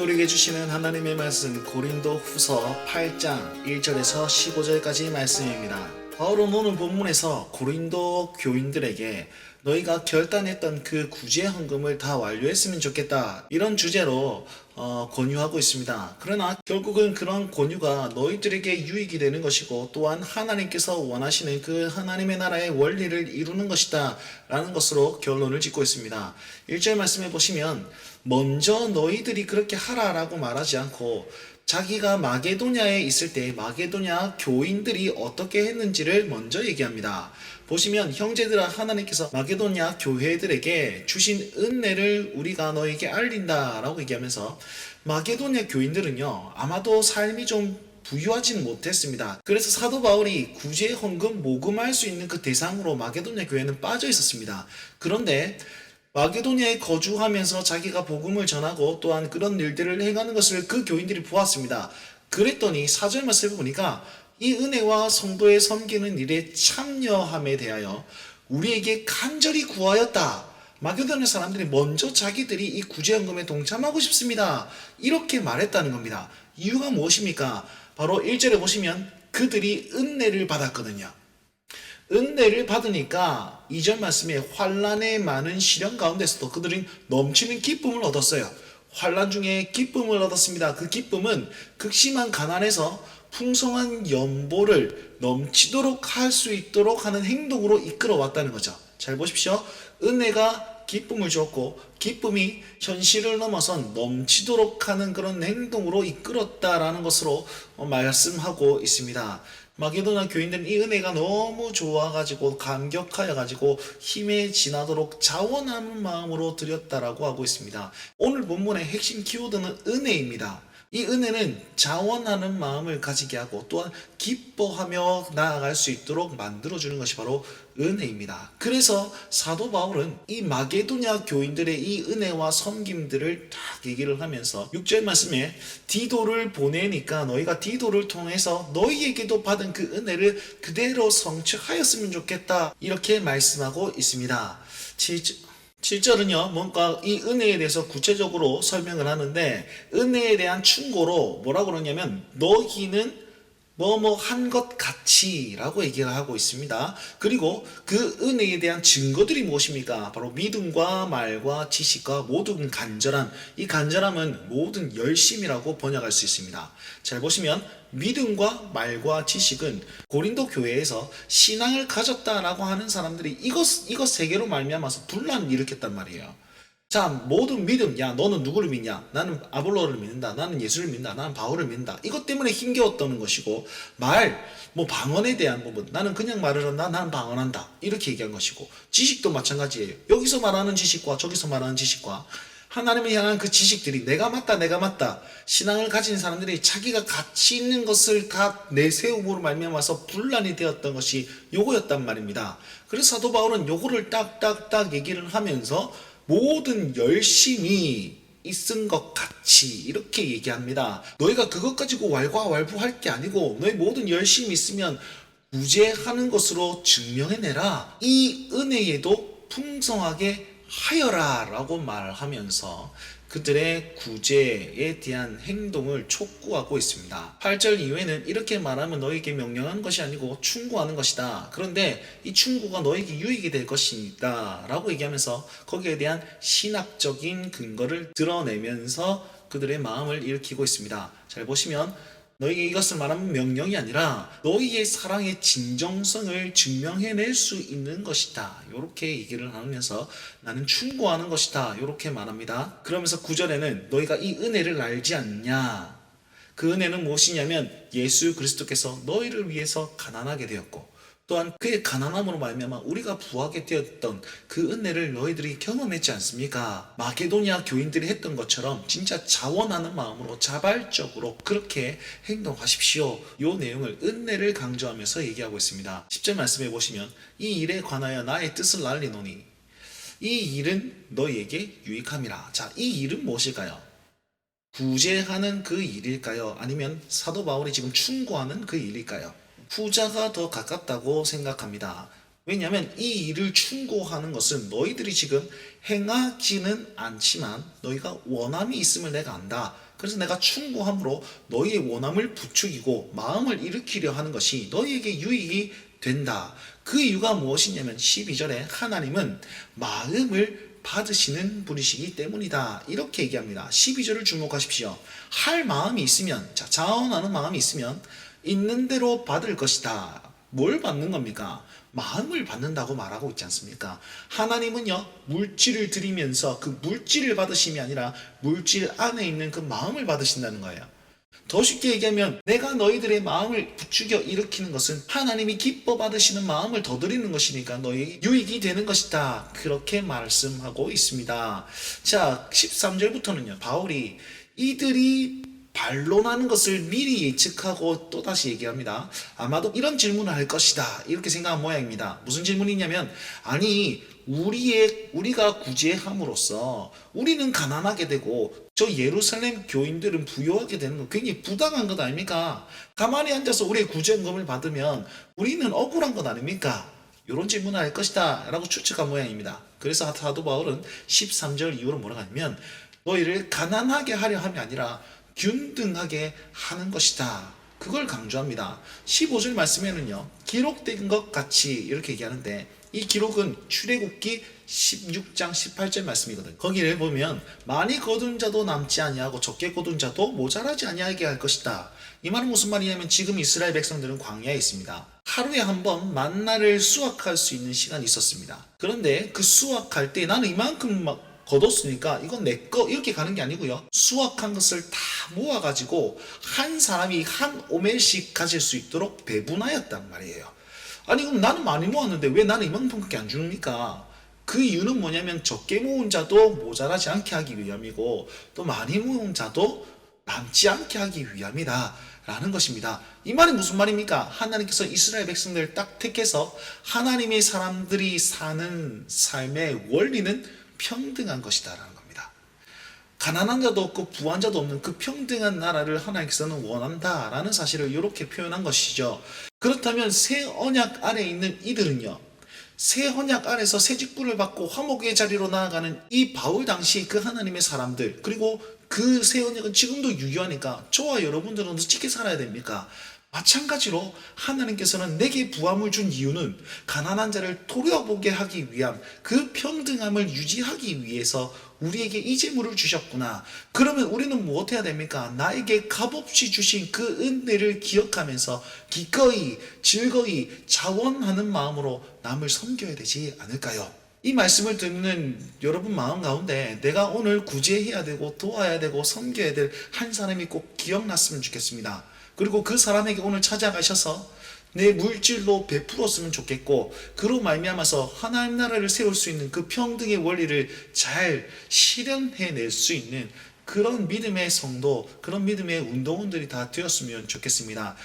우리에게 주시는 하나님의 말씀 고린도 후서 8장 1절에서 15절까지 말씀입니다. 바울은 오늘 본문에서 고린도 교인들에게 너희가 결단했던 그 구제 헌금을 다 완료했으면 좋겠다, 이런 주제로 권유하고 있습니다. 그러나 결국은 그런 권유가 너희들에게 유익이 되는 것이고, 또한 하나님께서 원하시는 그 하나님의 나라의 원리를 이루는 것이다 라는 것으로 결론을 짓고 있습니다. 1절 말씀해 보시면, 먼저 너희들이 그렇게 하라라고 말하지 않고 자기가 마게도냐에 있을 때 마게도냐 교인들이 어떻게 했는지를 먼저 얘기합니다. 보시면, 형제들아, 하나님께서 마게도냐 교회들에게 주신 은혜를 우리가 너에게 알린다 라고 얘기하면서, 마게도냐 교인들은요, 아마도 삶이 좀 부유하지는 못했습니다. 그래서 사도 바울이 구제 헌금 모금할 수 있는 그 대상으로 마게도냐 교회는 빠져 있었습니다. 그런데 마게도냐에 거주하면서 자기가 복음을 전하고 또한 그런 일들을 행하는 것을 그 교인들이 보았습니다. 그랬더니 4절 말씀을 보니까 이 은혜와 성도의 섬기는 일에 참여함에 대하여 우리에게 간절히 구하였다. 마게도냐 사람들이 먼저 자기들이 이 구제헌금에 동참하고 싶습니다, 이렇게 말했다는 겁니다. 이유가 무엇입니까? 바로 1절에 보시면 그들이 은혜를 받았거든요. 은혜를 받으니까 2절 말씀에 환난의 많은 시련 가운데서도 그들은 넘치는 기쁨을 얻었어요. 환난 중에 기쁨을 얻었습니다. 그 기쁨은 극심한 가난에서 풍성한 연보를 넘치도록 할 수 있도록 하는 행동으로 이끌어 왔다는 거죠. 잘 보십시오. 은혜가 기쁨을 주었고, 기쁨이 현실을 넘어선 넘치도록 하는 그런 행동으로 이끌었다라는 것으로 말씀하고 있습니다. 마게도냐 교인들은 이 은혜가 너무 좋아가지고 감격하여가지고 힘에 지나도록 자원하는 마음으로 드렸다라고 하고 있습니다. 오늘 본문의 핵심 키워드는 은혜입니다. 이 은혜는 자원하는 마음을 가지게 하고 또한 기뻐하며 나아갈 수 있도록 만들어주는 것이 바로 은혜입니다. 그래서 사도 바울은 이 마게도냐 교인들의 이 은혜와 섬김들을 딱 얘기를 하면서 6절 말씀에 디도를 보내니까 너희가 디도를 통해서 너희에게도 받은 그 은혜를 그대로 성취하였으면 좋겠다, 이렇게 말씀하고 있습니다. 7절은요, 뭔가 이 은혜에 대해서 구체적으로 설명을 하는데, 은혜에 대한 충고로 뭐라고 그러냐면 너희는 뭐뭐 한 것 같이 라고 얘기를 하고 있습니다. 그리고 그 은혜에 대한 증거들이 무엇입니까? 바로 믿음과 말과 지식과 모든 간절함. 이 간절함은 모든 열심이라고 번역할 수 있습니다. 잘 보시면 믿음과 말과 지식은 고린도 교회에서 신앙을 가졌다라고 하는 사람들이 이것 세 개로 말미암아서 분란을 일으켰단 말이에요. 자, 모든 믿음, 야, 너는 누구를 믿냐? 나는 아볼로를 믿는다. 나는 예수를 믿는다. 나는 바울을 믿는다. 이것 때문에 힘겨웠다는 것이고, 방언에 대한 부분, 나는 그냥 말을 한다. 나는 방언한다. 이렇게 얘기한 것이고, 지식도 마찬가지예요. 여기서 말하는 지식과 저기서 말하는 지식과 하나님을 향한 그 지식들이 내가 맞다. 신앙을 가진 사람들이 자기가 가치 있는 것을 다 내세움으로 말미암아서 분란이 되었던 것이 요거였단 말입니다. 그래서 사도 바울은 요거를 딱딱딱 얘기를 하면서 모든 열심이 있은 것 같이 이렇게 얘기합니다. 너희가 그것 가지고 왈가왈부할 게 아니고 너희 모든 열심이 있으면 구제하는 것으로 증명해내라. 이 은혜에도 풍성하게 하여라 라고 말하면서 그들의 구제에 대한 행동을 촉구하고 있습니다. 8절 이후에는 이렇게 말하면 너에게 명령하는 것이 아니고 충고하는 것이다. 그런데 이 충고가 너에게 유익이 될 것이다 라고 얘기하면서 거기에 대한 신학적인 근거를 드러내면서 그들의 마음을 일으키고 있습니다. 잘 보시면 너희에게 이것을 말하면 명령이 아니라 너희의 사랑의 진정성을 증명해낼 수 있는 것이다, 이렇게 얘기를 하면서 나는 충고하는 것이다, 이렇게 말합니다. 그러면서 9절에는 너희가 이 은혜를 알지 않냐, 그 은혜는 무엇이냐면 예수 그리스도께서 너희를 위해서 가난하게 되었고 또한 그의 가난함으로 말미암아 우리가 부하게 되었던 그 은혜를 너희들이 경험했지 않습니까? 마게도냐 교인들이 했던 것처럼 진짜 자원하는 마음으로 자발적으로 그렇게 행동하십시오. 이 내용을 은혜를 강조하면서 얘기하고 있습니다. 10절 말씀해 보시면 이 일에 관하여 나의 뜻을 알리노니 이 일은 너희에게 유익함이라. 자, 이 일은 무엇일까요? 구제하는 그 일일까요? 아니면 사도 바울이 지금 충고하는 그 일일까요? 후자가 더 가깝다고 생각합니다. 왜냐하면 이 일을 충고하는 것은 너희들이 지금 행하지는 않지만 너희가 원함이 있음을 내가 안다, 그래서 내가 충고함으로 너희의 원함을 부추기고 마음을 일으키려 하는 것이 너희에게 유익이 된다. 그 이유가 무엇이냐면 12절에 하나님은 마음을 받으시는 분이시기 때문이다. 이렇게 얘기합니다. 12절을 주목하십시오. 할 마음이 있으면, 자원하는 마음이 있으면 있는 대로 받을 것이다. 뭘 받는 겁니까? 마음을 받는다고 말하고 있지 않습니까? 하나님은요, 물질을 드리면서 그 물질을 받으심이 아니라 물질 안에 있는 그 마음을 받으신다는 거예요. 더 쉽게 얘기하면 내가 너희들의 마음을 부추겨 일으키는 것은 하나님이 기뻐 받으시는 마음을 더 드리는 것이니까 너희 유익이 되는 것이다. 그렇게 말씀하고 있습니다. 자, 13절부터는요. 바울이 이들이 반론하는 것을 미리 예측하고 또다시 얘기합니다. 아마도 이런 질문을 할 것이다. 이렇게 생각한 모양입니다. 무슨 질문이냐면, 아니, 우리가 구제함으로써 우리는 가난하게 되고 저 예루살렘 교인들은 부유하게 되는 거 굉장히 부당한 것 아닙니까? 가만히 앉아서 우리의 구제금을 받으면 우리는 억울한 것 아닙니까? 이런 질문을 할 것이다 라고 추측한 모양입니다. 그래서 사도 바울은 13절 이후로 뭐라고 하냐면 너희를 가난하게 하려 함이 아니라 균등하게 하는 것이다. 그걸 강조합니다. 15절 말씀에는요, 기록된 것 같이 이렇게 얘기하는데, 이 기록은 출애굽기 16장 18절 말씀이거든. 거기를 보면 많이 거둔 자도 남지 아니하고 적게 거둔 자도 모자라지 아니하게 할 것이다. 이 말은 무슨 말이냐면 지금 이스라엘 백성들은 광야에 있습니다. 하루에 한 번 만나를 수확할 수 있는 시간이 있었습니다. 그런데 그 수확할 때 나는 이만큼 막 거뒀으니까 이건 내 거 이렇게 가는 게 아니고요. 수확한 것을 다 모아가지고 한 사람이 한 오멜씩 가질 수 있도록 배분하였단 말이에요. 아니 그럼 나는 많이 모았는데 왜 나는 이만큼밖에 안 주니까? 그 이유는 뭐냐면 적게 모은 자도 모자라지 않게 하기 위함이고 또 많이 모은 자도 남지 않게 하기 위함이다 라는 것입니다. 이 말이 무슨 말입니까? 하나님께서 이스라엘 백성들을 딱 택해서 하나님의 사람들이 사는 삶의 원리는 평등한 것이다 라는 겁니다. 가난한 자도 없고 부한 자도 없는 그 평등한 나라를 하나님께서는 원한다 라는 사실을 이렇게 표현한 것이죠. 그렇다면 새 언약 아래 있는 이들은요, 새 언약 아래서 새 직분을 받고 화목의 자리로 나아가는 이 바울 당시 그 하나님의 사람들, 그리고 그 새 언약은 지금도 유효하니까 저와 여러분들은 어떻게 살아야 됩니까? 마찬가지로 하나님께서는 내게 부함을 준 이유는 가난한 자를 도려보게 하기 위함, 그 평등함을 유지하기 위해서 우리에게 이 재물을 주셨구나. 그러면 우리는 무엇 해야 됩니까? 나에게 값없이 주신 그 은혜를 기억하면서 기꺼이 즐거이 자원하는 마음으로 남을 섬겨야 되지 않을까요? 이 말씀을 듣는 여러분 마음 가운데 내가 오늘 구제해야 되고 도와야 되고 섬겨야 될 한 사람이 꼭 기억났으면 좋겠습니다. 그리고 그 사람에게 오늘 찾아가셔서 내 물질로 베풀었으면 좋겠고, 그로 말미암아서 하나님 나라를 세울 수 있는 그 평등의 원리를 잘 실현해낼 수 있는 그런 믿음의 성도, 그런 믿음의 운동원들이 다 되었으면 좋겠습니다.